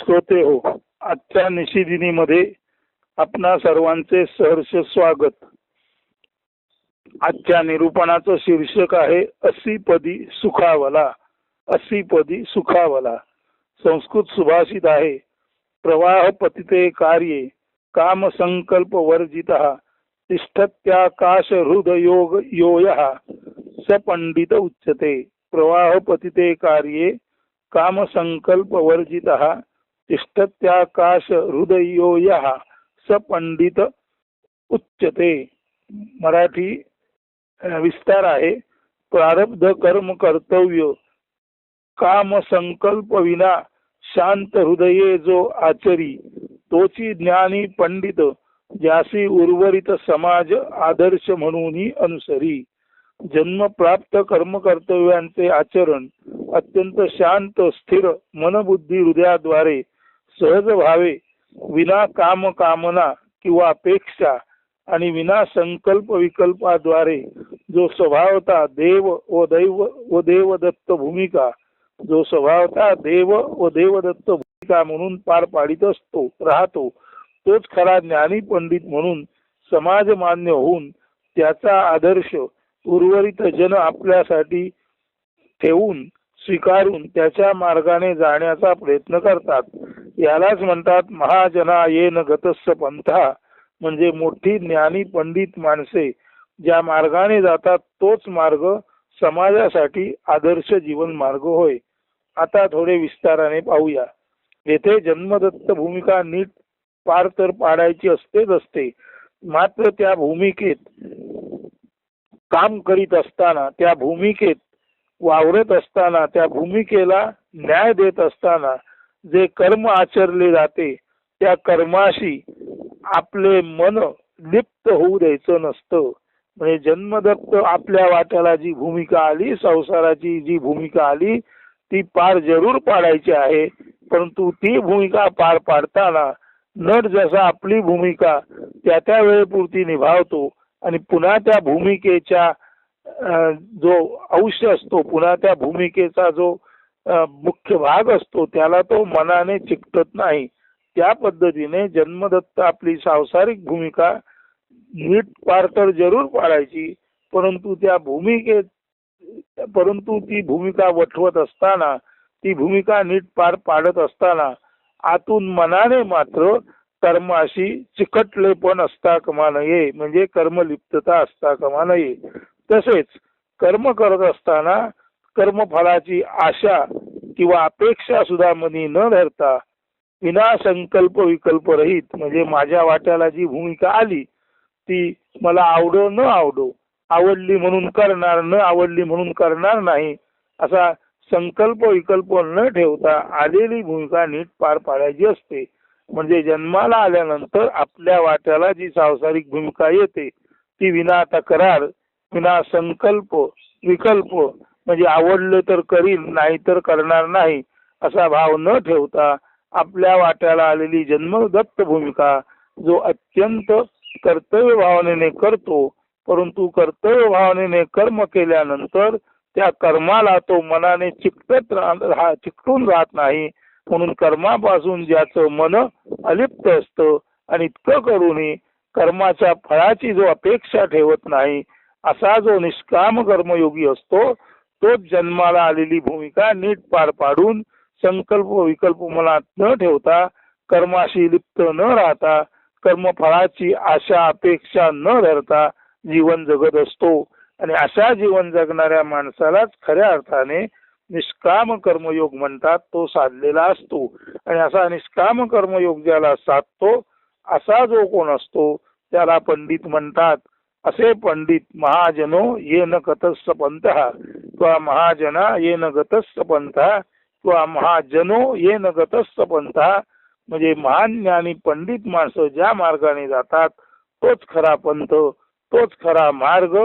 श्रोते हो, आजच्या निशिदिनीमध्ये आपणा सर्वांचे सहर्ष स्वागत. आजच्या निरूपणाचं शीर्षक आहे असीपदी सुखावला. असीपदी सुखावला. संस्कृत सुभाषित आहे, प्रवाह पतिते कार्ये काम संकल्प वर्जितः तिष्ठत्याकाश हृदयोग योयः स पंडित उच्यते. प्रवाह पतिते कार्ये काम संकल्प वर्जितः तिष्ठत्याकाश हृदयोयः स पंडित उच्यते. मराठी विस्तार आहे, प्रारब्ध कर्म कर्तव्य काम संकल्प विना शांत हृदये जो आचरी तोची ज्ञानी पंडित ज्यासी उर्वरित समाज आदर्श म्हणून अनुसरी. जन्म प्राप्त कर्म कर्तव्यांचे आचरण अत्यंत शांत स्थिर मनबुद्धी हृदयाद्वारे सहज व्हावे, विना काम कामना किंवा अपेक्षा आणि विना संकल्प विकल्पाद्वारे जो स्वभावता देव व देवदत्त भूमिका जो स्वभावता देव व देवदत्त भूमिका म्हणून पार पाडित असतो राहतो तोच खरा ज्ञानी पंडित म्हणून समाज मान्य होऊन त्याचा आदर्श उर्वरित जन आपल्यासाठी ठेवून स्वीकारून त्याच्या मार्गाने जाण्याचा प्रयत्न करतात. यालाच म्हणतात महाजना येन गतस्स पंथा. म्हणजे मोठी ज्ञानी पंडित माणसे ज्या मार्गाने जातात तोच मार्ग समाजासाठी आदर्श जीवन मार्ग होय. आता थोडे विस्ताराने पाहूया. येथे जन्मदत्त भूमिका नीट पार तर पाडायची असतेच असते, मात्र त्या भूमिकेत काम करीत असताना, त्या भूमिकेत वावरत असताना, त्या भूमिकेला न्याय देत असताना जे कर्म आचरले जाते त्या कर्माशी आपले मन लिप्त होऊ द्यायचं नसतं. म्हणजे जन्मदत्त आपल्या वाट्याला जी भूमिका आली, संसाराची जी भूमिका आली ती पार जरूर पाडायची आहे, परंतु ती भूमिका पार पाडताना नट जसा आपली भूमिका त्या त्या वेळेपुरती निभावतो आणि पुन्हा त्या भूमिकेच्या जो अंश असतो, पुन्हा त्या भूमिकेचा जो मुख्य भाग असतो त्याला तो मनाने चिकटत नाही. त्या पद्धतीने जन्मदत्त आपली सांसारिक भूमिका नीट पार तर जरूर पाडायची, परंतु ती भूमिका वठवत असताना, ती भूमिका नीट पार पाडत असताना आतून मनाने मात्र कर्माशी चिकटले पण असता कामा नये. म्हणजे कर्मलिप्तता असता कामा नये. तसेच कर्म करत असताना कर्मफळाची आशा किंवा अपेक्षा सुद्धा मनी न धरता विना संकल्प विकल्प रहित, म्हणजे माझ्या वाट्याला जी भूमिका आली ती मला आवडो न आवडो, आवडली म्हणून करणार, न आवडली म्हणून करणार नाही, असा संकल्प विकल्प न ठेवता आलेली भूमिका नीट पार पाडायची असते. म्हणजे जन्माला आल्यानंतर आपल्या वाट्याला जी सांसारिक भूमिका येते ती विना तक्रार, विना संकल्प विकल्प, म्हणजे आवडलं तर करील नाही तर करणार नाही असा भाव न ठेवता आपल्या वाट्याला आलेली जन्मदत्त भूमिका जो अत्यंत कर्तव्य भावनेने करतो, परंतु कर्तव्य भावनेने कर्म केल्यानंतर त्या कर्माला तो मनाने चिकटून राहत नाही. म्हणून कर्मापासून ज्याचं मन अलिप्त असतं आणि इतकं करूनही कर्माच्या फळाची जो अपेक्षा ठेवत नाही असा जो निष्काम कर्मयोगी असतो तोच जन्माला आलेली भूमिका नीट पार पाडून संकल्प विकल्प मनात न ठेवता, कर्माशी लिप्त न राहता, कर्मफळाची आशा अपेक्षा न धरता जीवन जगत असतो. आणि अशा जीवन जगणाऱ्या माणसालाच खऱ्या अर्थाने निष्काम कर्मयोग म्हणतात, तो साधलेला असतो. आणि असा निष्काम कर्मयोग ज्याला साधतो असा जो कोण असतो त्याला पंडित म्हणतात. असे पंडित महाजनो येन गतस्स पंथः किंवा महाजना येन गतस्स पंथः किंवा महाजनो येन गतस्स पंथः. म्हणजे महान ज्ञानी पंडित माणसं ज्या मार्गाने जातात तोच खरा पंथ, तोच खरा मार्ग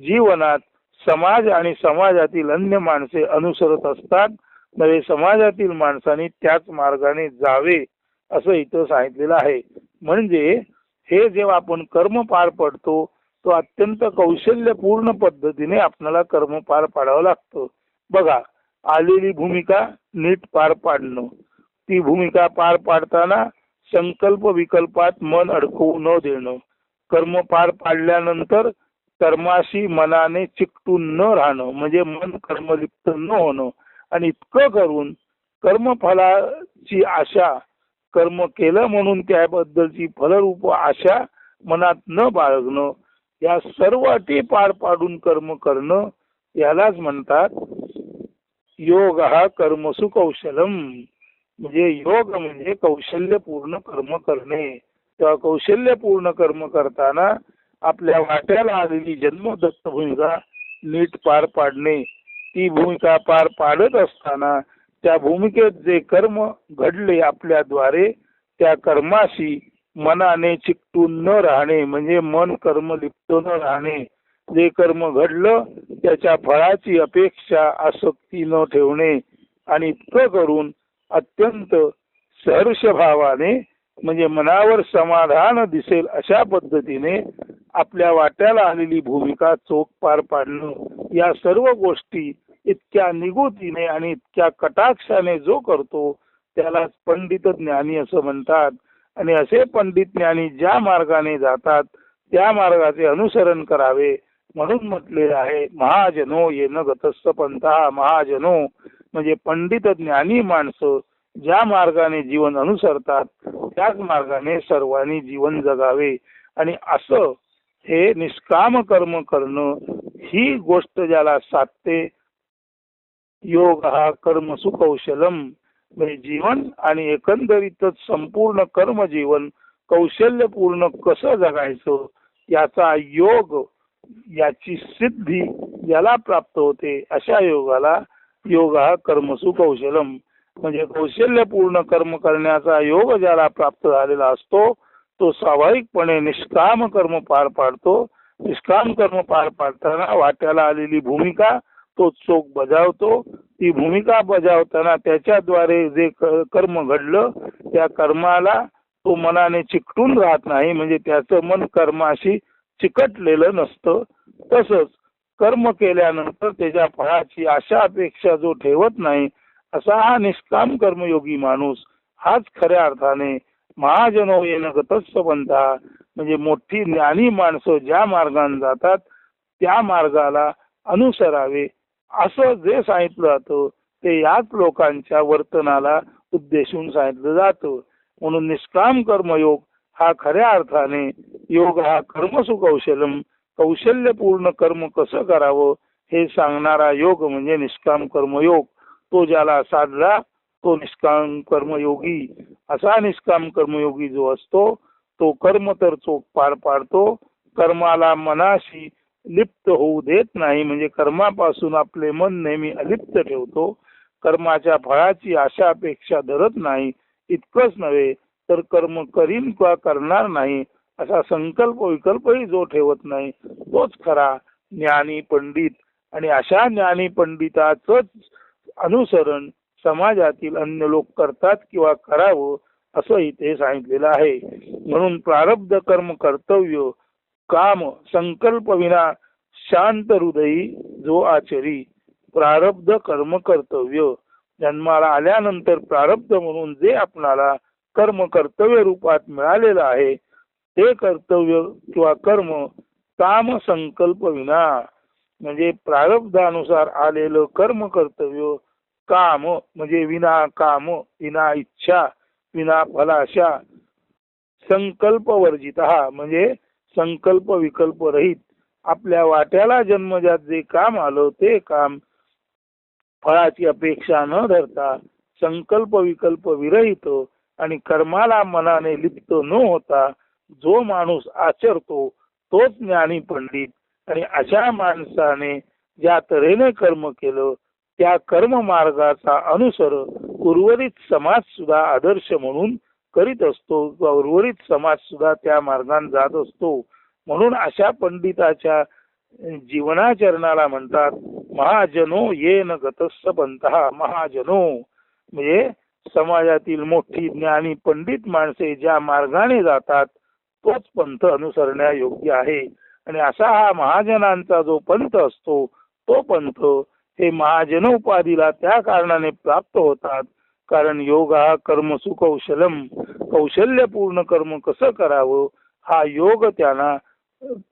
जीवनात समाज आणि समाजातील अन्य माणसे अनुसरत असतात. म्हणजे समाजातील माणसांनी त्याच मार्गाने जावे असं इथं सांगितलेलं आहे. म्हणजे हे जेव्हा आपण कर्म पार पडतो तो अत्यंत कौशल्यपूर्ण पद्धतीने आपल्याला कर्म पार पाडावं लागतं. बघा, आलेली भूमिका नीट पार पाडणं, ती भूमिका पार पाडताना संकल्प विकल्पात मन अडकवू न देणं, कर्म पार पाडल्यानंतर कर्माशी मनाने चिकटून न राहणं म्हणजे मन कर्मलिप्त न होणं, आणि इतकं करून कर्मफलाची आशा, कर्म केलं म्हणून त्याबद्दलची फलरूप आशा मनात न बाळगणं, या सर्व अटी पार पाडून कर्म करणं यालाच म्हणतात योग हा कर्मसु कौशलम. म्हणजे योग म्हणजे कौशल्यपूर्ण कर्म करणे. तेव्हा कौशल्यपूर्ण कर्म करताना आपल्या वाट्याला आलेली जन्मदत्त भूमिका नीट पार पाडणे. ती भूमिका पार पाडत असताना त्या भूमिकेत जे कर्म घडले आपल्याद्वारे त्या कर्माशी मनाने चिकटून न राहणे म्हणजे मन कर्म लिप्त न राहणे. जे कर्म घडलं त्याच्या फळाची अपेक्षा आसक्ती न ठेवणे, आणि इतकं करून अत्यंत सहर्ष भावाने म्हणजे मनावर समाधान दिसेल अशा पद्धतीने आपल्या वाट्याला आलेली भूमिका चोख पार पाडणं. या सर्व गोष्टी इतक्या निगुतीने आणि इतक्या कटाक्षाने जो करतो त्याला पंडित ज्ञानी असं म्हणतात. आणि असे पंडित ज्ञानी ज्या मार्गाने जातात त्या मार्गाचे अनुसरण करावे म्हणून म्हटलेले आहे महाजनो येन गतस्स पंथा. महाजनो म्हणजे पंडित ज्ञानी माणसं ज्या मार्गाने जीवन अनुसरतात त्याच मार्गाने सर्वांनी जीवन जगावे. आणि असं हे निष्काम कर्म करणं ही गोष्ट ज्याला साधते योग हा कर्मसु कौशलम. म्हणजे जीवन आणि एकंदरीतच संपूर्ण कर्म जीवन कौशल्यपूर्ण कसं जगायचं याचा योग, याची सिद्धी ज्याला प्राप्त होते अशा योगाला योग हा कर्मसु कौशलम. म्हणजे कौशल्यपूर्ण कर्म करण्याचा योग ज्याला प्राप्त झालेला असतो तो स्वाभाविकपणे निष्काम कर्म पार पाडतो. निष्काम कर्म पार पाडताना वाट्याला आलेली भूमिका तो चोख बजावतो. ती भूमिका बजावताना त्याच्याद्वारे जे कर्म घडलं त्या कर्माला तो मनाने चिकटून राहत नाही म्हणजे त्याचं मन कर्माशी चिकटलेलं नसतं. तसंच कर्म केल्यानंतर त्याच्या फळाची आशा अपेक्षा जो ठेवत नाही असा हा निष्काम कर्मयोगी माणूस हाच खऱ्या अर्थाने महाजनो येन गतस्स पंथा. म्हणजे मोठी ज्ञानी माणसं ज्या मार्गाने जातात त्या मार्गाला अनुसरावे असं जे सांगितलं जातं ते याच लोकांच्या वर्तनाला उद्देशून सांगितलं जातं. म्हणून निष्काम कर्मयोग हा खऱ्या अर्थाने योग हा कर्मसु कौशलम. कौशल्यपूर्ण कर्म कसं करावं हे सांगणारा योग म्हणजे निष्काम कर्मयोग. तो ज्याला साधला तो निष्काम कर्मयोगी. असा निष्काम कर्मयोगी जो असतो तो कर्म तर चोख पार पाडतो, कर्माला मनाशी लिप्त होऊ देत नाही म्हणजे कर्मापासून आपले मन नेहमी अलिप्त ठेवतो. कर्माच्या फळाची आशा अपेक्षा धरत नाही. इतकंच नव्हे तर कर्म करीन किंवा करणार नाही असा संकल्प विकल्पही जो ठेवत नाही तोच खरा ज्ञानी पंडित. आणि अशा ज्ञानी पंडिताचंच अनुसरण समाजातील अन्य लोक करतात किंवा करावं असं इथे सांगितलेलं आहे. म्हणून प्रारब्ध कर्म कर्तव्य काम संकल्प विना शांत हृदयी जो आचरी. प्रारब्ध कर्म कर्तव्य जन्माला आल्यानंतर प्रारब्ध म्हणून जे आपणाला कर्म कर्तव्य रूपात मिळालेलं आहे ते कर्तव्य किंवा कर्म काम संकल्प विना म्हणजे प्रारब्धानुसार आलेलं कर्म कर्तव्य. काम म्हणजे विना काम, विना इच्छा, विना फलाशा. संकल्प वर्जिता म्हणजे संकल्प विकल्प रहित. आपल्या वाट्याला जन्मजात जे काम आलं ते काम फळाची अपेक्षा न धरता संकल्प विकल्प विरहित आणि कर्माला मनाने लिप्त न होता जो माणूस आचरतो तोच ज्ञानी पंडित. आणि अशा माणसाने ज्या तऱ्हेने कर्म केलं त्या कर्म मार्गाचा अनुसर उर्वरित समाज सुद्धा आदर्श म्हणून करीत असतो. उर्वरित समाज सुद्धा त्या मार्गाने जात असतो. म्हणून अशा पंडिताच्या जीवनाचरणाला म्हणतात महाजनो येन गतस्स पंथा. महाजनो म्हणजे समाजातील मोठी ज्ञानी पंडित माणसे ज्या मार्गाने जातात तोच पंथ अनुसरण्या योग्य आहे. आणि असा हा महाजनांचा जो पंथ असतो तो पंथ हे महाजन उपाधीला त्या कारणाने प्राप्त होतात कारण योग हा कर्मसु कौशलम, कौशल्यपूर्ण कर्म कसं करावं हा योग त्यांना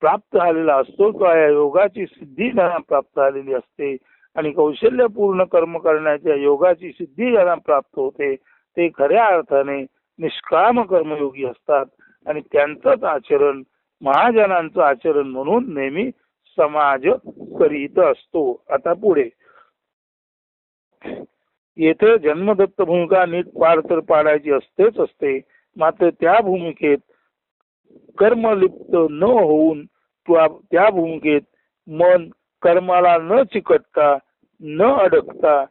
प्राप्त झालेला असतो किंवा या योगाची सिद्धी त्यांना प्राप्त झालेली असते. आणि कौशल्यपूर्ण कर्म करण्याच्या योगाची सिद्धी ज्यांना प्राप्त होते ते खऱ्या अर्थाने निष्काम कर्मयोगी असतात. आणि त्यांचंच आचरण महाजनांचं आचरण म्हणून नेहमी समाज करीत असतो. आता पुढे येथे जन्मदत्त भूमिका नीट पार तर पाडायची असतेच असते. मात्र त्या भूमिकेत कर्मलिप्त न होऊन त्या भूमिकेत मन कर्माला न चिकटता न अडकता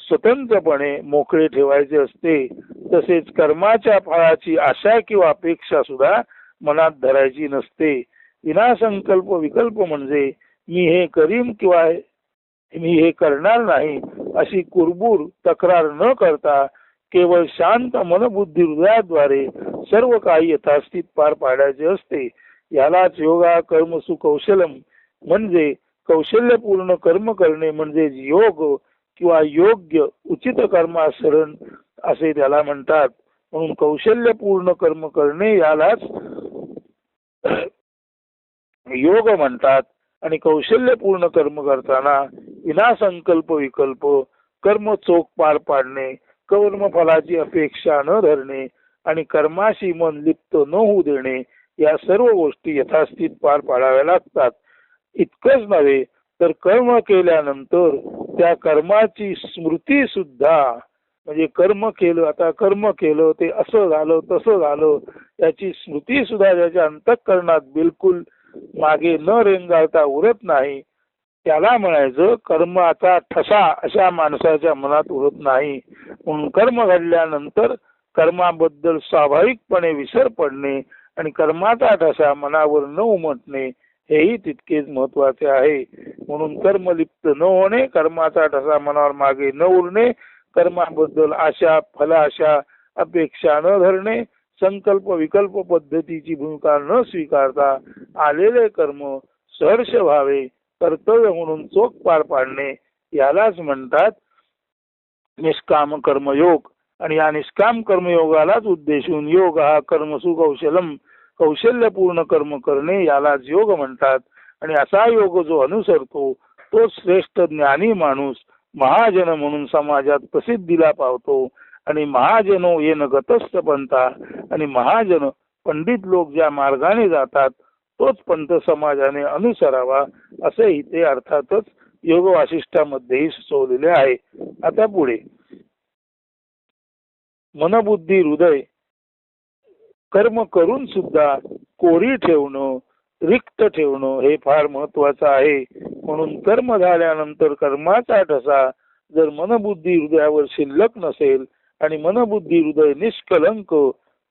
स्वतंत्रपणे मोकळे ठेवायचे असते. तसेच कर्माच्या फळाची आशा किंवा अपेक्षा सुद्धा मनात धरायची नसते. विनासंकल्प विकल्प म्हणजे मी हे करीन किंवा मी हे करणार नाही अशी कुरबुर तक्रार न करता केवळ शांत मनबुद्धी हृदयाद्वारे सर्व काही यथास्थित पार पाडायचे असते. यालाच योगा कर्मसु कौशलम म्हणजे कौशल्यपूर्ण कर्म करणे म्हणजे योग किंवा योग्य उचित कर्माचरण असे त्याला म्हणतात. म्हणून कौशल्यपूर्ण कर्म करणे यालाच योग म्हणतात. आणि कौशल्यपूर्ण कर्म करताना विनासंकल्प विकल्प कर्म चोख पार पाडणे, कर्मफलाची अपेक्षा न धरणे आणि कर्माशी मन लिप्त न होऊ देणे या सर्व गोष्टी यथास्थित पार पाडाव्या लागतात. इतकंच नव्हे तर कर्म केल्यानंतर त्या कर्माची स्मृती सुद्धा म्हणजे कर्म केलं, आता कर्म केलं ते असं झालं तसं झालं याची स्मृती सुद्धा ज्याच्या अंतःकरणात बिलकुल मागे न रेंगाळता उरत नाही त्याला म्हणायचं कर्माचा ठसा अशा माणसाच्या मनात उरत नाही. म्हणून कर्म घडल्यानंतर कर्माबद्दल स्वाभाविकपणे विसर पडणे आणि कर्माचा ठसा मनावर न उमटणे हेही तितकेच महत्वाचे आहे. म्हणून कर्मलिप्त न होणे, कर्माचा ठसा मनावर मागे न उरणे, कर्माबद्दल आशा फलाशा अपेक्षा न धरणे, संकल्प विकल्प पद्धतीची भूमिका न स्वीकारता आलेले कर्म सहर्ष व्हावे, कर्तव्य म्हणून चोख पार पाडणे यालाच म्हणतात निष्काम कर्मयोग. आणि या निष्काम कर्मयोगालाच उद्देशून योग हा कर्मसु कौशलम कौशल्यपूर्ण कर्म करणे यालाच योग म्हणतात. आणि असा योग जो अनुसरतो तो श्रेष्ठ ज्ञानी माणूस महाजन म्हणून समाजात प्रसिद्धीला पावतो. आणि महाजनो येन गतस्थ पंथा आणि महाजन पंडित लोक ज्या मार्गाने जातात तोच पंथ समाजाने अनुसरावा असे इथे अर्थातच योग वासिष्ठामध्येही सुचवलेले आहे. आता पुढे मनबुद्धी हृदय कर्म करून सुद्धा कोरी ठेवणं रिक्त ठेवणं हे फार महत्वाचं आहे. म्हणून कर्म झाल्यानंतर कर्माचा ठसा जर मनबुद्धी हृदयावर शिल्लक नसेल आणि मनबुद्धी हृदय निष्कलंक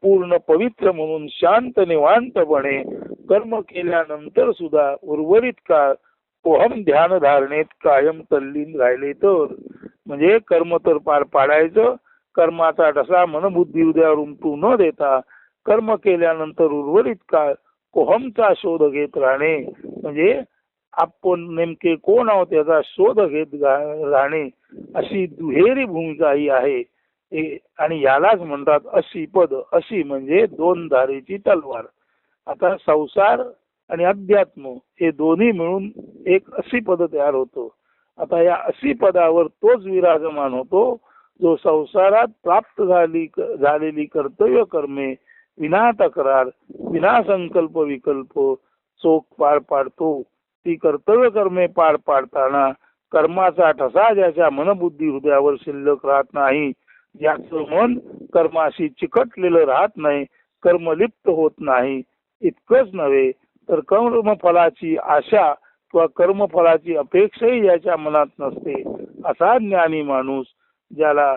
पूर्ण पवित्र म्हणून शांत निवांतपणे कर्म केल्यानंतर सुद्धा उर्वरित काळ कोहम ध्यान धारणेत कायम तल्लीन राहिले तर म्हणजे कर्म तर पार पाडायचं, कर्माचा ठसा मनबुद्धी हृदयावर उमटू न देता कर्म केल्यानंतर उर्वरित काळ कोहमचा शोध घेत राहणे म्हणजे आपण नेमके कोण आहोत याचा शोध घेत राहणे अशी दुहेरी भूमिका ही आहे. आणि यालाच म्हणतात अशी पद. अशी म्हणजे दोन धारेची तलवार. आता संसार आणि अध्यात्म हे दोन्ही मिळून एक अशी पद तयार होतो. आता या अशी पदावर तोच विराजमान होतो जो संसारात प्राप्त झालेली कर्तव्य कर्मे विना तक्रार विना संकल्प विकल्प चोख पार पाडतो. ती कर्तव्य कर्मे पार पाडताना कर्माचा ठसा ज्याच्या मनबुद्धी हृदयावर शिल्लक राहत नाही, ज्याचं मन कर्माशी चिकटलेलं राहत नाही, कर्मलिप्त होत नाही. इतकंच नव्हे तर कर्मफलाची आशा किंवा कर्मफलाची अपेक्षाही ज्याच्या मनात नसते असा ज्ञानी माणूस ज्याला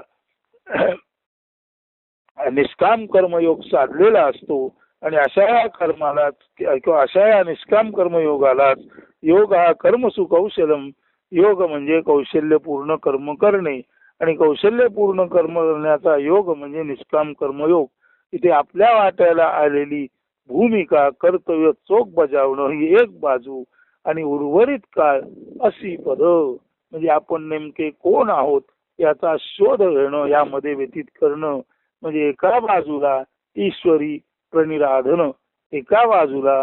निष्काम कर्मयोग साधलेला असतो. आणि अशा या कर्मालाच किंवा अशा या निष्काम कर्मयोगालाच योग हा कर्मसु कौशलम योग म्हणजे कौशल्यपूर्ण कर्म करणे आणि कौशल्यपूर्ण कर्म करण्याचा योग म्हणजे निष्काम कर्मयोग. इथे आपल्या वाट्याला आलेली भूमिका कर्तव्य चोख बजावणं ही एक बाजू आणि उर्वरित काळ अशी पद म्हणजे आपण नेमके कोण आहोत याचा शोध घेणं, यामध्ये व्यतीत करणं, म्हणजे एका बाजूला ईश्वरी प्रणिराधन, एका बाजूला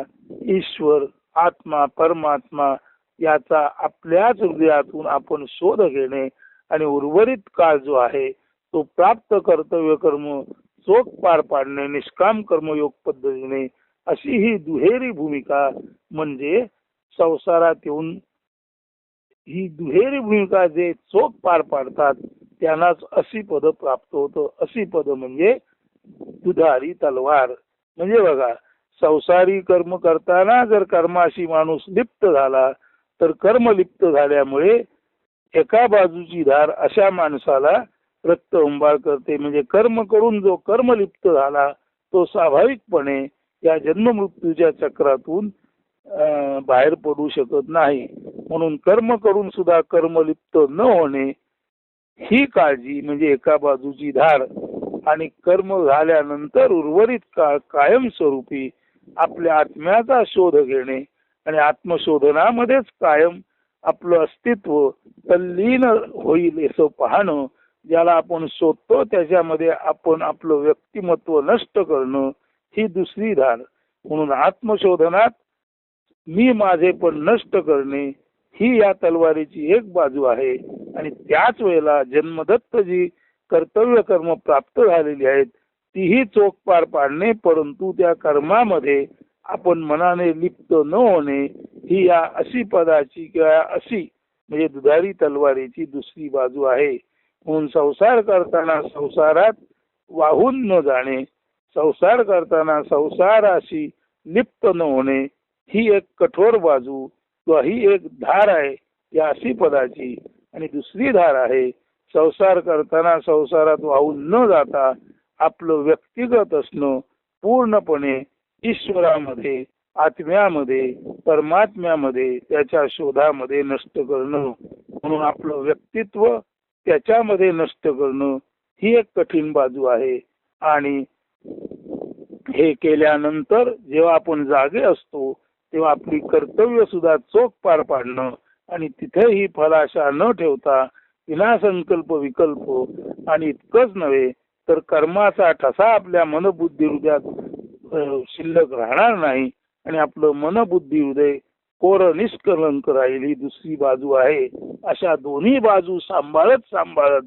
ईश्वर आत्मा परमात्मा याचा आपल्याच हृदयातून आपण शोध घेणे आणि उर्वरित काळ जो आहे तो प्राप्त कर्तव्य कर्म चोख पार पाडणे, निष्काम कर्मयोग पद्धतीने, अशी ही दुहेरी भूमिका म्हणजे संसारात येऊन ही दुहेरी भूमिका जे चोख पार पाडतात त्यांनाच अशी पद प्राप्त होतं. अशी पद म्हणजे दुधारी तलवार. म्हणजे बघा, संसारी कर्म करताना जर कर्माशी माणूस लिप्त झाला तर कर्म लिप्त झाल्यामुळे एका बाजूची धार अशा माणसाला रक्त उंबाळ करते. म्हणजे कर्म करून जो कर्म लिप्त झाला तो स्वाभाविकपणे या जन्म मृत्यूच्या चक्रातून बाहेर पडू शकत नाही. म्हणून कर्म करून सुद्धा कर्म लिप्त न होणे ही काळजी म्हणजे एका बाजूची धार, आणि कर्म झाल्यानंतर उर्वरित काळ कायमस्वरूपी आपल्या आत्म्याचा शोध घेणे आणि आत्मशोधनामध्येच कायम आपलं अस्तित्व तल्लीन होईल असं पाहणं, ज्याला आपण शोधतो त्याच्यामध्ये आपण आपलं व्यक्तिमत्व नष्ट करणं ही दुसरी धार. म्हणून आत्मशोधनात मी माझे पण नष्ट करणे ही या तलवारीची एक बाजू आहे. आणि त्याच वेळेला जन्मदत्त जी कर्तव्य कर्म प्राप्त झालेली आहेत तीही चोख पार पाडणे, परंतु त्या कर्मामध्ये आपण मनाने लिप्त न होणे ही या अशी पदाची किंवा अशी म्हणजे दुधारी तलवारीची दुसरी बाजू आहे. म्हणून संसार करताना संसारात वाहून न जाणे, संसार करताना संसाराशी लिप्त न होणे ही एक कठोर बाजू किंवा ही एक धार आहे या अशी पदाची. आणि दुसरी धार आहे संसार करताना संसारात वाहून न जाता आपलं व्यक्तिगत असणं, पूर्णपणे ईश्वरामध्ये आत्म्यामध्ये परमात्म्यामध्ये त्याच्या शोधामध्ये नष्ट करणं. म्हणून आपलं व्यक्तित्व त्याच्यामध्ये नष्ट करणं ही एक कठीण बाजू आहे. आणि हे केल्यानंतर जेव्हा आपण जागे असतो तेव्हा आपली कर्तव्य सुद्धा चोख पार पाडणं आणि तिथेही फलाशा न ठेवता विनासंकल्प विकल्प, आणि इतकंच नव्हे तर कर्माचा ठसा आपल्या मनबुद्धी हृदयात शिल्लक राहणार नाही आणि आपलं मनबुद्धी हृदय कोर निष्कलंक राहील ही दुसरी बाजू आहे. अशा दोन्ही बाजू सांभाळत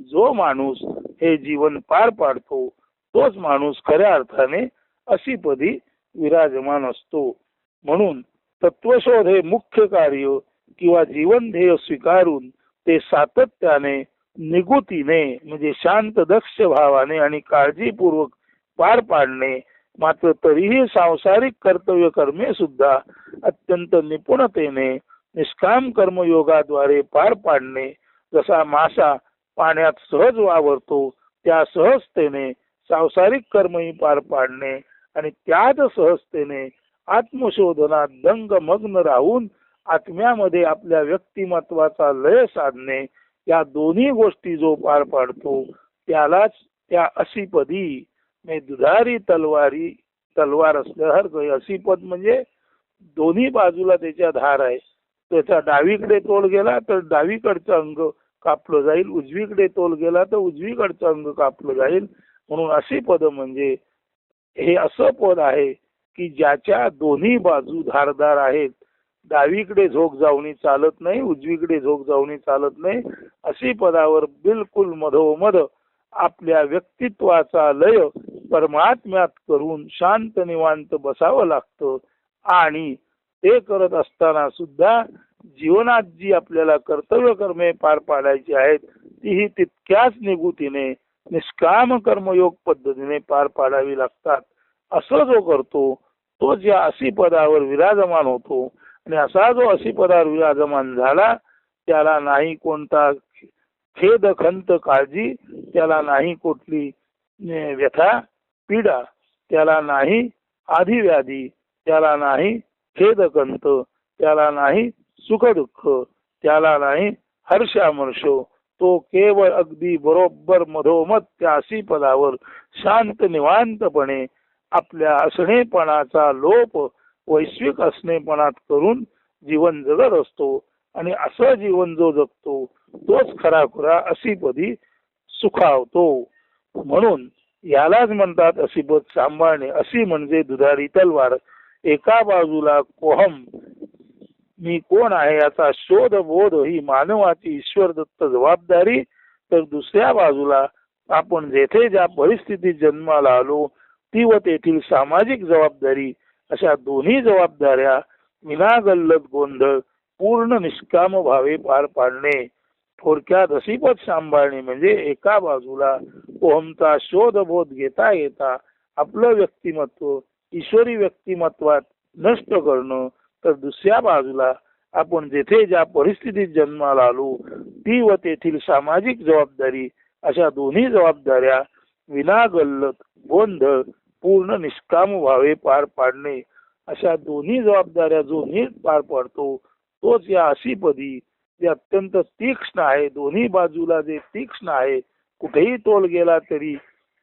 जो माणूस हे जीवन पार पाडतो तोच माणूस खऱ्या अर्थाने अशीपदी विराजमान असतो. म्हणून तत्वशोध हे मुख्य कार्य किंवा जीवन ध्येय स्वीकारून ते सातत्याने निगुतीने म्हणजे शांत दक्ष भावाने आणि काळजीपूर्वक पार पाडणे, मात्र तरीही सांसारिक कर्तव्य कर्मे सुद्धा अत्यंत निपुणतेने निष्काम कर्मयोगाद्वारे पार पाडणे. जसा मासा पाण्यात सहज वावरतो त्या सहजतेने सांसारिक कर्मही पार पाडणे आणि त्याच सहजतेने आत्मशोधनात दंगमग्न राहून आत्म्यामध्ये आपल्या व्यक्तिमत्वाचा लय साधणे, या दोन्ही गोष्टी जो पार पाडतो त्यालाच त्या अशीपदी दुधारी तलवार असल्यासारखं अशीपद म्हणजे दोन्ही बाजूला त्याच्या धार आहे. त्याचा डावीकडे तोल गेला तर डावीकडचं अंग कापलं जाईल, उजवीकडे तोल गेला तर उजवीकडचं अंग कापलं जाईल. म्हणून अशी पद म्हणजे हे असं पद आहे की ज्याच्या दोन्ही बाजू धारदार आहेत. डावीकडे झोक जाऊनी चालत नाही, उजवीकडे झोक जाऊनी चालत नाही. अशी पदावर बिलकुल मधोमध आपल्या व्यक्तित्वाचा लय परमात्म्यात करून शांत निवांत बसावं लागतं. आणि ते करत असताना सुद्धा जीवनात जी आपल्याला कर्तव्य कर्मे पार पाडायची आहेत तीही तितक्याच निगुतीने निष्काम कर्मयोग पद्धतीने पार पाडावी लागतात. असं जो करतो तोच या अशी पदावर विराजमान होतो. आणि असा जो अशी पदावर विराजमान झाला त्याला नाही कोणता खेद खंत काळजी, त्याला नाही कुठली व्यथा पीडा, त्याला नाही आधिव्याधी, त्याला नाही खेदकंत, त्याला नाही सुख दुःख, त्याला नाही हर्षामर्ष. तो केवळ अगदी बरोबर मधोमध त्या अशी पदावर शांत निवांतपणे आपल्या असणेपणाचा लोप वैश्विक असणेपणात करून जीवन जगत असतो. आणि असं जीवन जो जगतो तोच खराखुरा असीपदी सुखावतो. म्हणून यालाच म्हणतात असीपद सांभाळणे. असी म्हणजे दुधारी तलवार. एका बाजूला कोहम मी कोण आहे याचा शोध बोध ही मानवाची ईश्वर दत्त जबाबदारी, तर दुसऱ्या बाजूला आपण जेथे ज्या परिस्थितीत जन्माला आलो ती व तेथील सामाजिक जबाबदारी, अशा दोन्ही जबाबदाऱ्या विनागल्लत गोंधळ पूर्ण निष्काम भावे पार पाडणे. थोडक्यात असीपद सांभाळणे म्हणजे एका बाजूला ओहमचा शोधबोध घेता घेता आपलं व्यक्तिमत्व ईश्वरी व्यक्तिमत्वात नष्ट करणं, तर दुसऱ्या बाजूला आपण जेथे ज्या परिस्थितीत जन्माला आलो ती व तेथील सामाजिक जबाबदारी, अशा दोन्ही जबाबदाऱ्या विनागल्लत गोंधळ पूर्ण निष्काम व्हावे पार पाडणे. अशा दोन्ही जबाबदाऱ्या जो नीट पार पाडतो तोच या असीपदी, जे अत्यंत तीक्ष्ण आहे, दोन्ही बाजूला जे तीक्ष्ण आहे, कुठेही तोल गेला तरी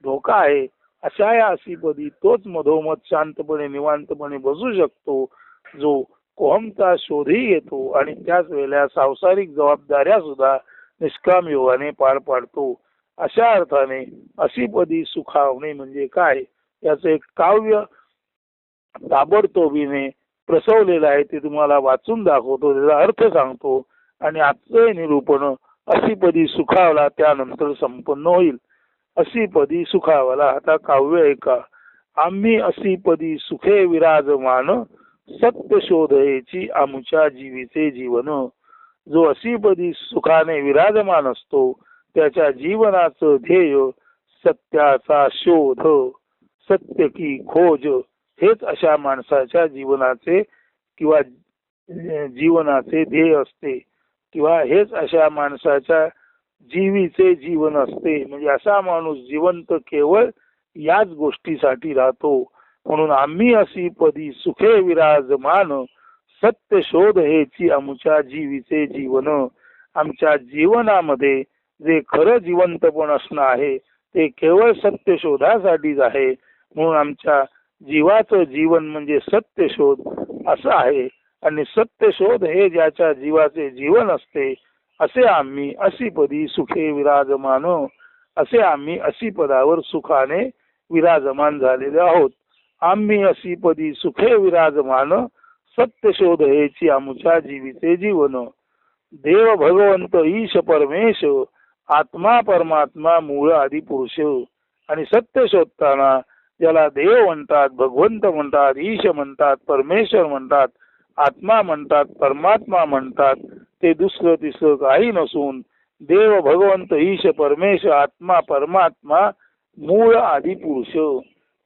धोका आहे, अशा या असीपदी तोच मधोमध शांतपणे निवांतपणे बसू शकतो, जो कोहमचा शोधही घेतो आणि त्याच वेळेला सांसारिक जबाबदाऱ्या सुद्धा निष्काम योगाने पार पाडतो. अशा अर्थाने असीपदी सुखावणे म्हणजे काय, याचं एक काव्य ताबडतोबीने प्रसवलेलं आहे, ते तुम्हाला वाचून दाखवतो, त्याचा अर्थ सांगतो आणि आजचं निरूपण असीपदी सुखावला त्यानंतर संपन्न होईल. असीपदी सुखावला. आता काव्य ऐका. आम्ही असीपदी सुखे विराजमान, सत्य शोधयेची आमुच्या जीवीचे जीवन. जो असीपदी सुखाने विराजमान असतो त्याच्या जीवनाचं ध्येय सत्याचा शोध, सत्य की खोज हेच अशा माणसाच्या जीवनाचे किंवा जीवनाचे ध्येय असते, किंवा हेच अशा माणसाच्या जीवीचे जीवन असते. म्हणजे असा माणूस जिवंत केवळ याच गोष्टीसाठी राहतो. म्हणून आम्ही असीपदी सुखे विराजमान, सत्य शोध हेची आमच्या जीवीचे जीवन. आमच्या जीवनामध्ये जे खरं जिवंतपण असणं आहे ते केवळ सत्य शोधासाठीच आहे. म्हणून आमच्या जीवाचं जीवन म्हणजे सत्य शोध असं आहे, आणि सत्य शोध हे ज्याच्या जीवाचे जीवन असते असे आम्ही असीपदी सुखे विराजमान, असे आम्ही असीपदावर सुखाने विराजमान झालेले आहोत. आम्ही असीपदी सुखे विराजमान, सत्य शोध हेची आमच्या जीवीचे जीवन. देव भगवंत ईश परमेश, आत्मा परमात्मा मूळ आदी पुरुष. आणि सत्य शोधताना ज्याला देव म्हणतात, भगवंत म्हणतात, ईश म्हणतात, परमेश्वर म्हणतात, आत्मा म्हणतात, परमात्मा म्हणतात, ते दुसरं तिसरं काही नसून देव भगवंत ईश परमेश आत्मा परमात्मा मूळ आदी पुरुष.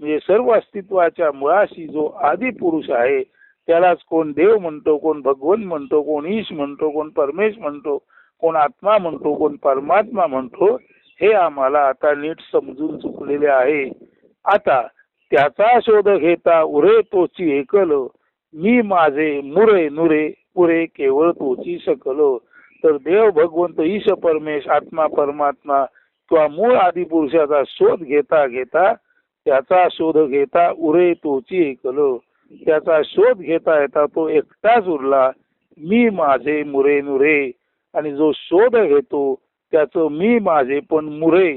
म्हणजे सर्व अस्तित्वाच्या मुळाशी जो आदी पुरुष आहे त्यालाच कोण देव म्हणतो, कोण भगवंत म्हणतो, कोण ईश म्हणतो, कोण परमेश म्हणतो, कोण आत्मा म्हणतो, कोण परमात्मा म्हणतो, हे आम्हाला आता नीट समजून चुकलेले आहे. आता त्याचा शोध घेता उरे तोची एकल, मी माझे मुरे नुरे पुरे केवळ तोची सकल. तर देव भगवंत ईश परमेश आत्मा परमात्मा किंवा मूळ आदी पुरुषाचा शोध घेता घेता, त्याचा शोध घेता उरे तोची एकल, त्याचा शोध घेता येता तो एकटाच उरला, मी माझे मुरे नुरे. आणि जो शोध घेतो त्याचं मी माझे पण मुरे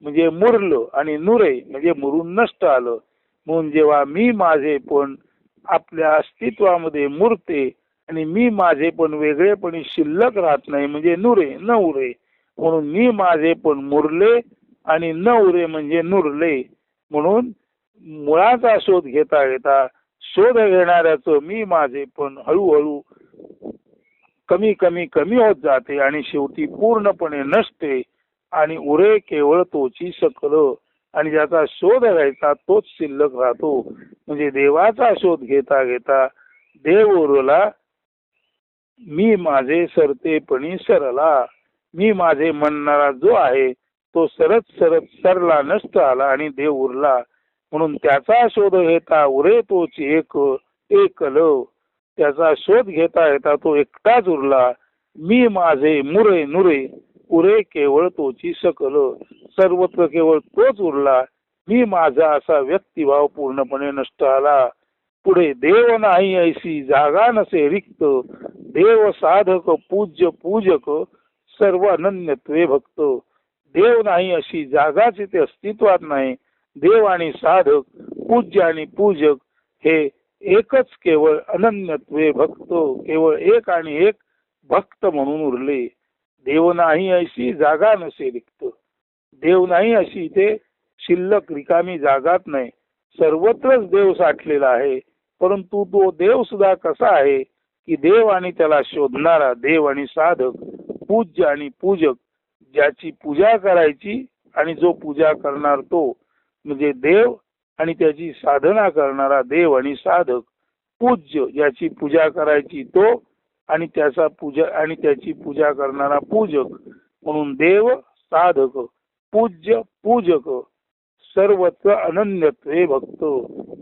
म्हणजे मुरलं, आणि नुरे म्हणजे मुरून नष्ट आलं. म्हणून जेव्हा मी माझे पण आपल्या अस्तित्वामध्ये मुरते आणि मी माझे पण वेगळेपणी शिल्लक राहत नाही म्हणजे नुरे न उरे. म्हणून मी माझे पण मुरले आणि न उरे म्हणजे नुरले. म्हणून मुळाचा शोध घेता घेता शोध घेणाऱ्याचं मी माझे पण हळूहळू कमी कमी कमी होत जाते आणि शेवटी पूर्णपणे नसते, आणि उरे केवळ तोची सकल. आणि ज्याचा शोध घ्यायचा तोच शिल्लक राहतो. म्हणजे देवाचा शोध घेता घेता देव उरला, मी माझे सरतेपणी सरला. मी माझे म्हणणारा जो आहे तो सरत सरत सरला नष्ट आला आणि देव उरला. म्हणून त्याचा शोध घेता उरे तोची एक एकल, त्याचा शोध घेता येता तो एकटाच उरला, मी माझे मुरे नुरे उरे केवळ तोची सकल. सर्वत्र केवळ तोच उरला, मी माझा असा व्यक्तिभाव पूर्णपणे नष्ट आला. पुढे देव नाही ऐसी जागा नसे रिक्त, देव साधक पूज्य पूजक सर्व अनन्यत्वे भक्त. देव नाही अशी जागाच इथे अस्तित्वात नाही. देव आणि साधक, पूज्य आणि पूजक हे एकच केवळ अनन्यत्वे भक्त, केवळ एक आणि एक भक्त म्हणून उरले. देव नाही अशी जागा नसे रिक्त. देव नाही अशी इथे शिल्लक रिकामी जागाच नाही. सर्वत्रच देव साठलेला आहे. परंतु तो देव सुद्धा कसा आहे की देव आणि त्याला शोधणारा, देव आणि साधक, पूज्य आणि पूजक, ज्याची पूजा करायची आणि जो पूजा करणार तो म्हणजे देव, आणि त्याची साधना करणारा देव आणि साधक, पूज्य ज्याची पूजा करायची तो आणि त्याची पूजा करणारा पूजक, म्हणून देव, साधक, पूज्य, पूजक, सर्वत्र अनन्यत्वे भक्त.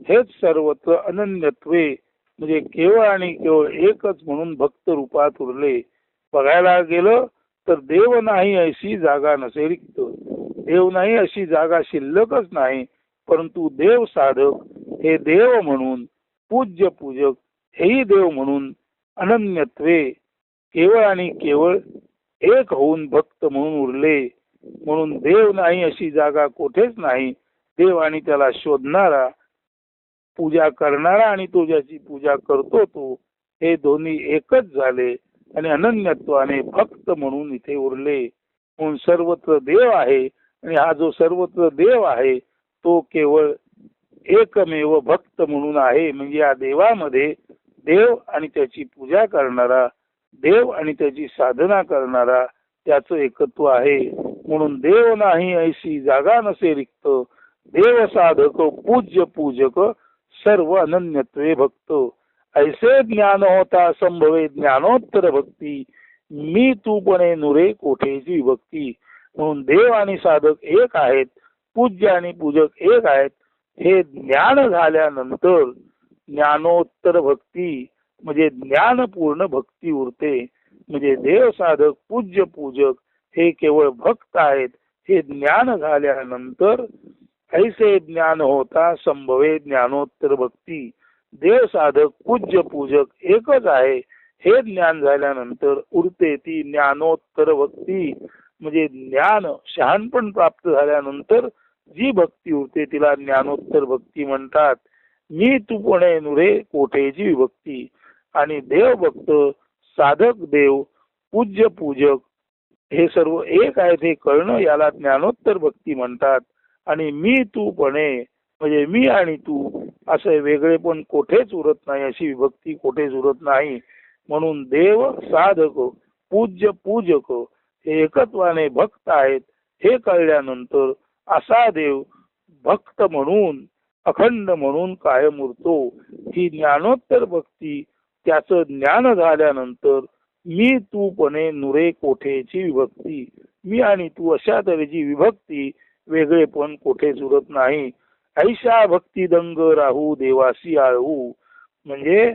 हेच सर्वत्र अनन्यत्वे म्हणजे केवळ आणि केवळ एकच म्हणून भक्त रूपात उरले. बघायला गेलं तर देव नाही अशी जागा नसे रिक्त. देव नाही अशी जागा शिल्लकच नाही. परंतु देव साधक हे देव म्हणून, पूज्य पूजक हेही देव म्हणून अनन्यत्वे केवळ आणि केवळ एक होऊन भक्त म्हणून उरले. म्हणून देव नाही अशी जागा कोठेच नाही. देव आणि त्याला शोधणारा, पूजा करणारा आणि तो ज्याची पूजा करतो तो, हे दोन्ही एकच झाले आणि अनन्यत्वाने भक्त म्हणून इथे उरले. म्हणून सर्वत्र देव आहे आणि हा जो सर्वत्र देव आहे तो केवळ एकमेव भक्त म्हणून आहे. म्हणजे या देवामध्ये देव आणि त्याची पूजा करणारा, देव आणि त्याची साधना करणारा त्याचं एकत्व आहे. म्हणून देव नाही ऐशी जागा नसे रिक्त. देव साधक, पूज्य पूजक, सर्व अनन्यत्वे भक्त. ऐसे ज्ञान होता संभवे ज्ञानोत्तर भक्ती. मी तूपणे नुरे कोठेची विभक्ती. म्हणून देव आणि साधक एक आहेत, पूज्य आणि पूजक एक आहेत. हे ज्ञान झाल्यानंतर ज्ञानोत्तर भक्ती म्हणजे ज्ञानपूर्ण भक्ती उरते. म्हणजे देव, साधक, पूज्य, पूजक हे केवळ भक्त आहेत. हे ज्ञान झाल्यानंतर ऐसे ज्ञान होता संभवे ज्ञानोत्तर भक्ती. देव, साधक, पूज्य, पूजक एकच आहे. हे ज्ञान झाल्यानंतर उरते ती ज्ञानोत्तर भक्ती. म्हणजे ज्ञान, शहाणपण प्राप्त झाल्यानंतर जी भक्ती उरते तिला ज्ञानोत्तर भक्ती म्हणतात. मी तूपणे नुरे कोठेची विभक्ती. आणि देव भक्त, साधक देव, पूज्य पूजक हे सर्व एक आहेत हे कळणं याला ज्ञानोत्तर भक्ती म्हणतात. आणि मी तूपणे म्हणजे मी आणि तू असं वेगळेपण कोठेच उरत नाही, अशी विभक्ती कोठेच उरत नाही. म्हणून देव, साधक, पूज्य, पूजक हे एकत्वाने भक्त आहेत हे कळल्यानंतर असा देव भक्त म्हणून, अखंड म्हणून कायम उरतो. ही ज्ञानोत्तर भक्ती त्याचं ज्ञान झाल्यानंतर मी तूपणे नुरे कोठेची विभक्ती. मी आणि तू अशा तऱ्हेची विभक्ती, वेगळेपण कोठेच उरत नाही. ऐशा भक्ती दंग राहू देवासी आळू. म्हणजे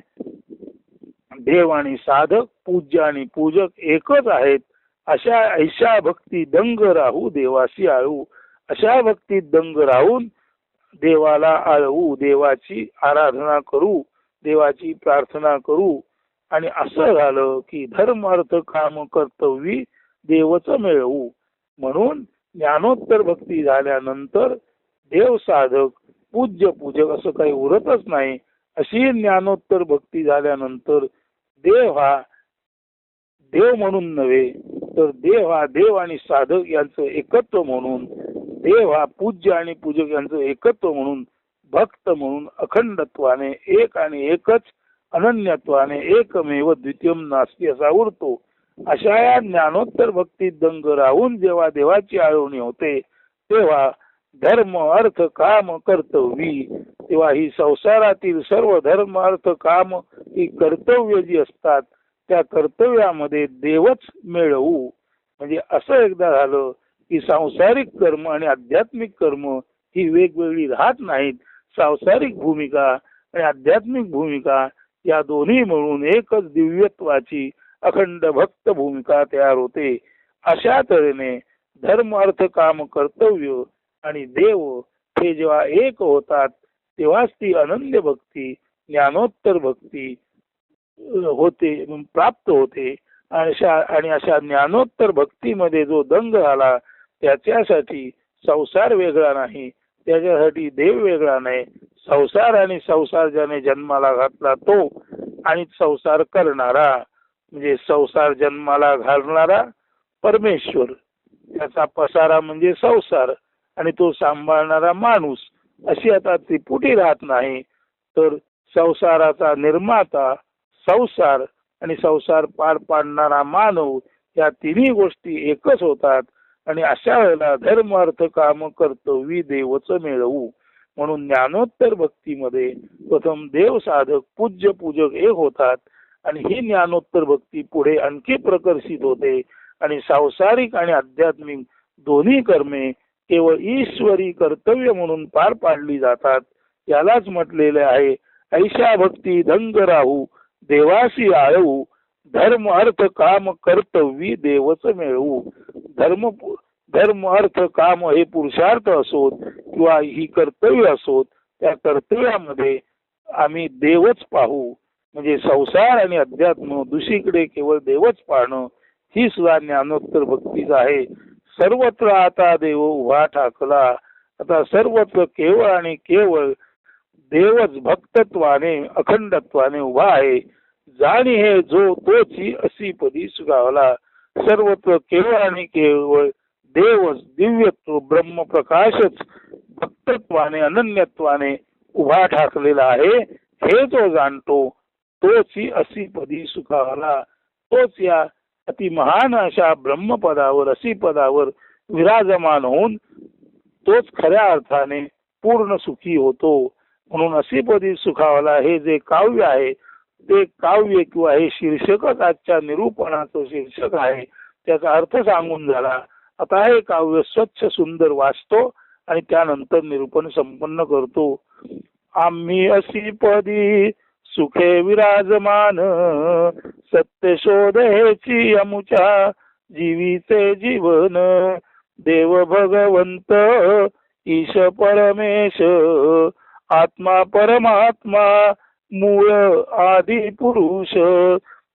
देव आणि साधक, पूज्य आणि पूजक एकच आहेत. अशा ऐशा भक्ती दंग राहू देवासी आळू. अशा भक्तीत दंग राहून देवाला आळवू, देवाची आराधना करू, देवाची प्रार्थना करू. आणि असं झालं की धर्म अर्थ काम कर्तव्य देवच मिळवू. म्हणून ज्ञानोत्तर भक्ती झाल्यानंतर देव, साधक, पूज्य, पूजक असं काही उरतच नाही. अशी ज्ञानोत्तर भक्ती झाल्यानंतर देव हा देव म्हणून नव्हे तर देव हा देव आणि साधक यांचं एकत्व म्हणून, देव हा पूज्य आणि पूजक यांचं एकत्व म्हणून, भक्त म्हणून अखंडत्वाने एक आणि एकच, अनन्यत्वाने एकमेव द्वितीयम नास्ती असा उरतो. अशा या ज्ञानोत्तर भक्तीत दंग राहून जेव्हा देवाची आळवणी होते तेव्हा धर्म अर्थ काम कर्तव्य, तेव्हा ही संसारातील सर्व धर्म अर्थ काम ही कर्तव्य जी असतात त्या कर्तव्यामध्ये देवच मिळवू. म्हणजे असं एकदा झालं की सांसारिक कर्म आणि आध्यात्मिक कर्म ही वेगवेगळी राहत नाहीत. सांसारिक भूमिका आणि आध्यात्मिक भूमिका या दोन्ही मिळून एकच दिव्यत्वाची अखंड भक्त भूमिका तयार होते. अशा तऱ्हेने धर्म अर्थ काम कर्तव्य आणि देव हे जेव्हा एक होतात तेव्हाच ती अनन्य भक्ती, ज्ञानोत्तर भक्ती होते, प्राप्त होते. आणि अशा ज्ञानोत्तर भक्तीमध्ये जो दंग झाला त्याच्यासाठी संसार वेगळा नाही, त्याच्यासाठी देव वेगळा नाही. संसार आणि संसार ज्याने जन्माला घातला तो आणि संसार करणारा म्हणजे संसार जन्माला घालणारा परमेश्वर, त्याचा पसारा म्हणजे संसार आणि तो सांभाळणारा माणूस, अशी आता त्रिपुटी राहत नाही. तर संसाराचा निर्माता संसार आणि संसार पार पाडणारा मानव या तिन्ही गोष्टी एकच होतात. आणि अशा वेळेला धर्म अर्थ काम कर्तव्य देवच मिळवू म्हणून ज्ञानोत्तर भक्तीमध्ये प्रथम देव साधक पूज्य पूजक एक होतात आणि ही ज्ञानोत्तर भक्ती पुढे आणखी प्रकर्षित होते आणि सांसारिक आणि आध्यात्मिक दोन्ही कर्मे केवळ ईश्वरी कर्तव्य म्हणून पार पाडली जातात. यालाच म्हटलेले आहे, ऐशा भक्ती धंग राहू देवासी आळवू धर्म अर्थ काम कर्तव्य देवच मिळवू. धर्म अर्थ काम हे पुरुषार्थ असोत किंवा ही कर्तव्य असोत, त्या कर्तव्यामध्ये आम्ही देवच पाहू. म्हणजे संसार आणि अध्यात्म दुसरीकडे केवळ देवच पाहणं ही सुद्धा ज्ञानोत्तर भक्तीच आहे. सर्वत्र आता देव उभा ठाकला. आता सर्वत्र केवळ आणि केवळ देवच भक्तत्वाने अखंडत्वाने उभा आहे. जाणी हे जो तोची अशी पदी सुगावला. सर्वत्र केवळ आणि केवळ देवच दिव्यत्व ब्रह्म प्रकाशच भक्तत्वाने अनन्यत्वाने उभा ठाकलेला आहे. हे जो जाणतो तोची अशी पदी सुखावला. तोच या अति महान अशा ब्रह्मपदावर अशी पदावर विराजमान होऊन तोच खऱ्या अर्थाने पूर्ण सुखी होतो. म्हणून अशी पदी सुखावला हे जे काव्य आहे ते काव्य किंवा हे शीर्षकच आजच्या निरूपणाचं शीर्षक आहे. त्याचा अर्थ सांगून झाला. आता हे काव्य स्वच्छ सुंदर वाचतो आणि त्यानंतर निरूपण संपन्न करतो. आम्ही अशी पदी सुखे विराजमान सत्य शोध हेची अमुच्या जीवीचे जीवन. देव भगवंत ईश परमेश आत्मा परमात्मा मूळ आदी पुरुष.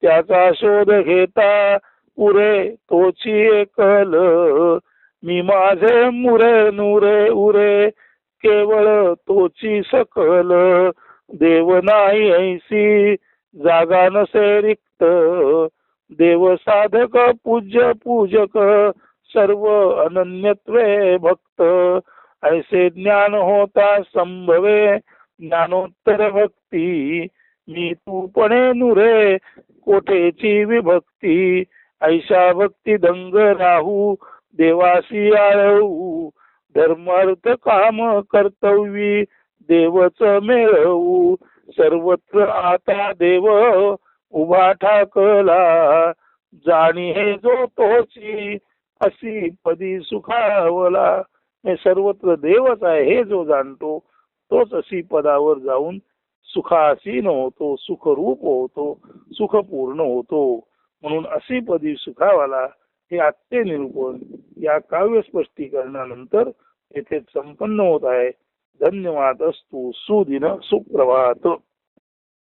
त्याचा शोध घेता उरे तोची एकल. मी माझे मुरे नुरे उरे केवळ तोची सकल. देव नाही ऐसी जागा नसे रिक्त. देव साधक पूज्य पूजक सर्व अनन्यत्वे भक्त. ऐसे ज्ञान होता संभवे ज्ञानोत्तर भक्ती. मी तूपणे नुरे कोठेची विभक्ती. ऐशा भक्ती दंग राहू देवासी आळवू. धर्म अर्थ काम कर्तव्य देवच मिळवू. सर्वत्र आता देव उभा ठाकला. जाणी हे जो तोची अशी पदी सुखावला. हे सर्वत्र देवच आहे हे जो जाणतो तोच अशी पदावर जाऊन सुखासीन होतो, सुखरूप होतो, सुखपूर्ण होतो. म्हणून अशी पदी सुखावाला हे आजचे निरूपण या काव्य स्पष्टीकरणानंतर येथे संपन्न होत आहे. धन्यवाद अस्तु. सुदिन सुप्रभात.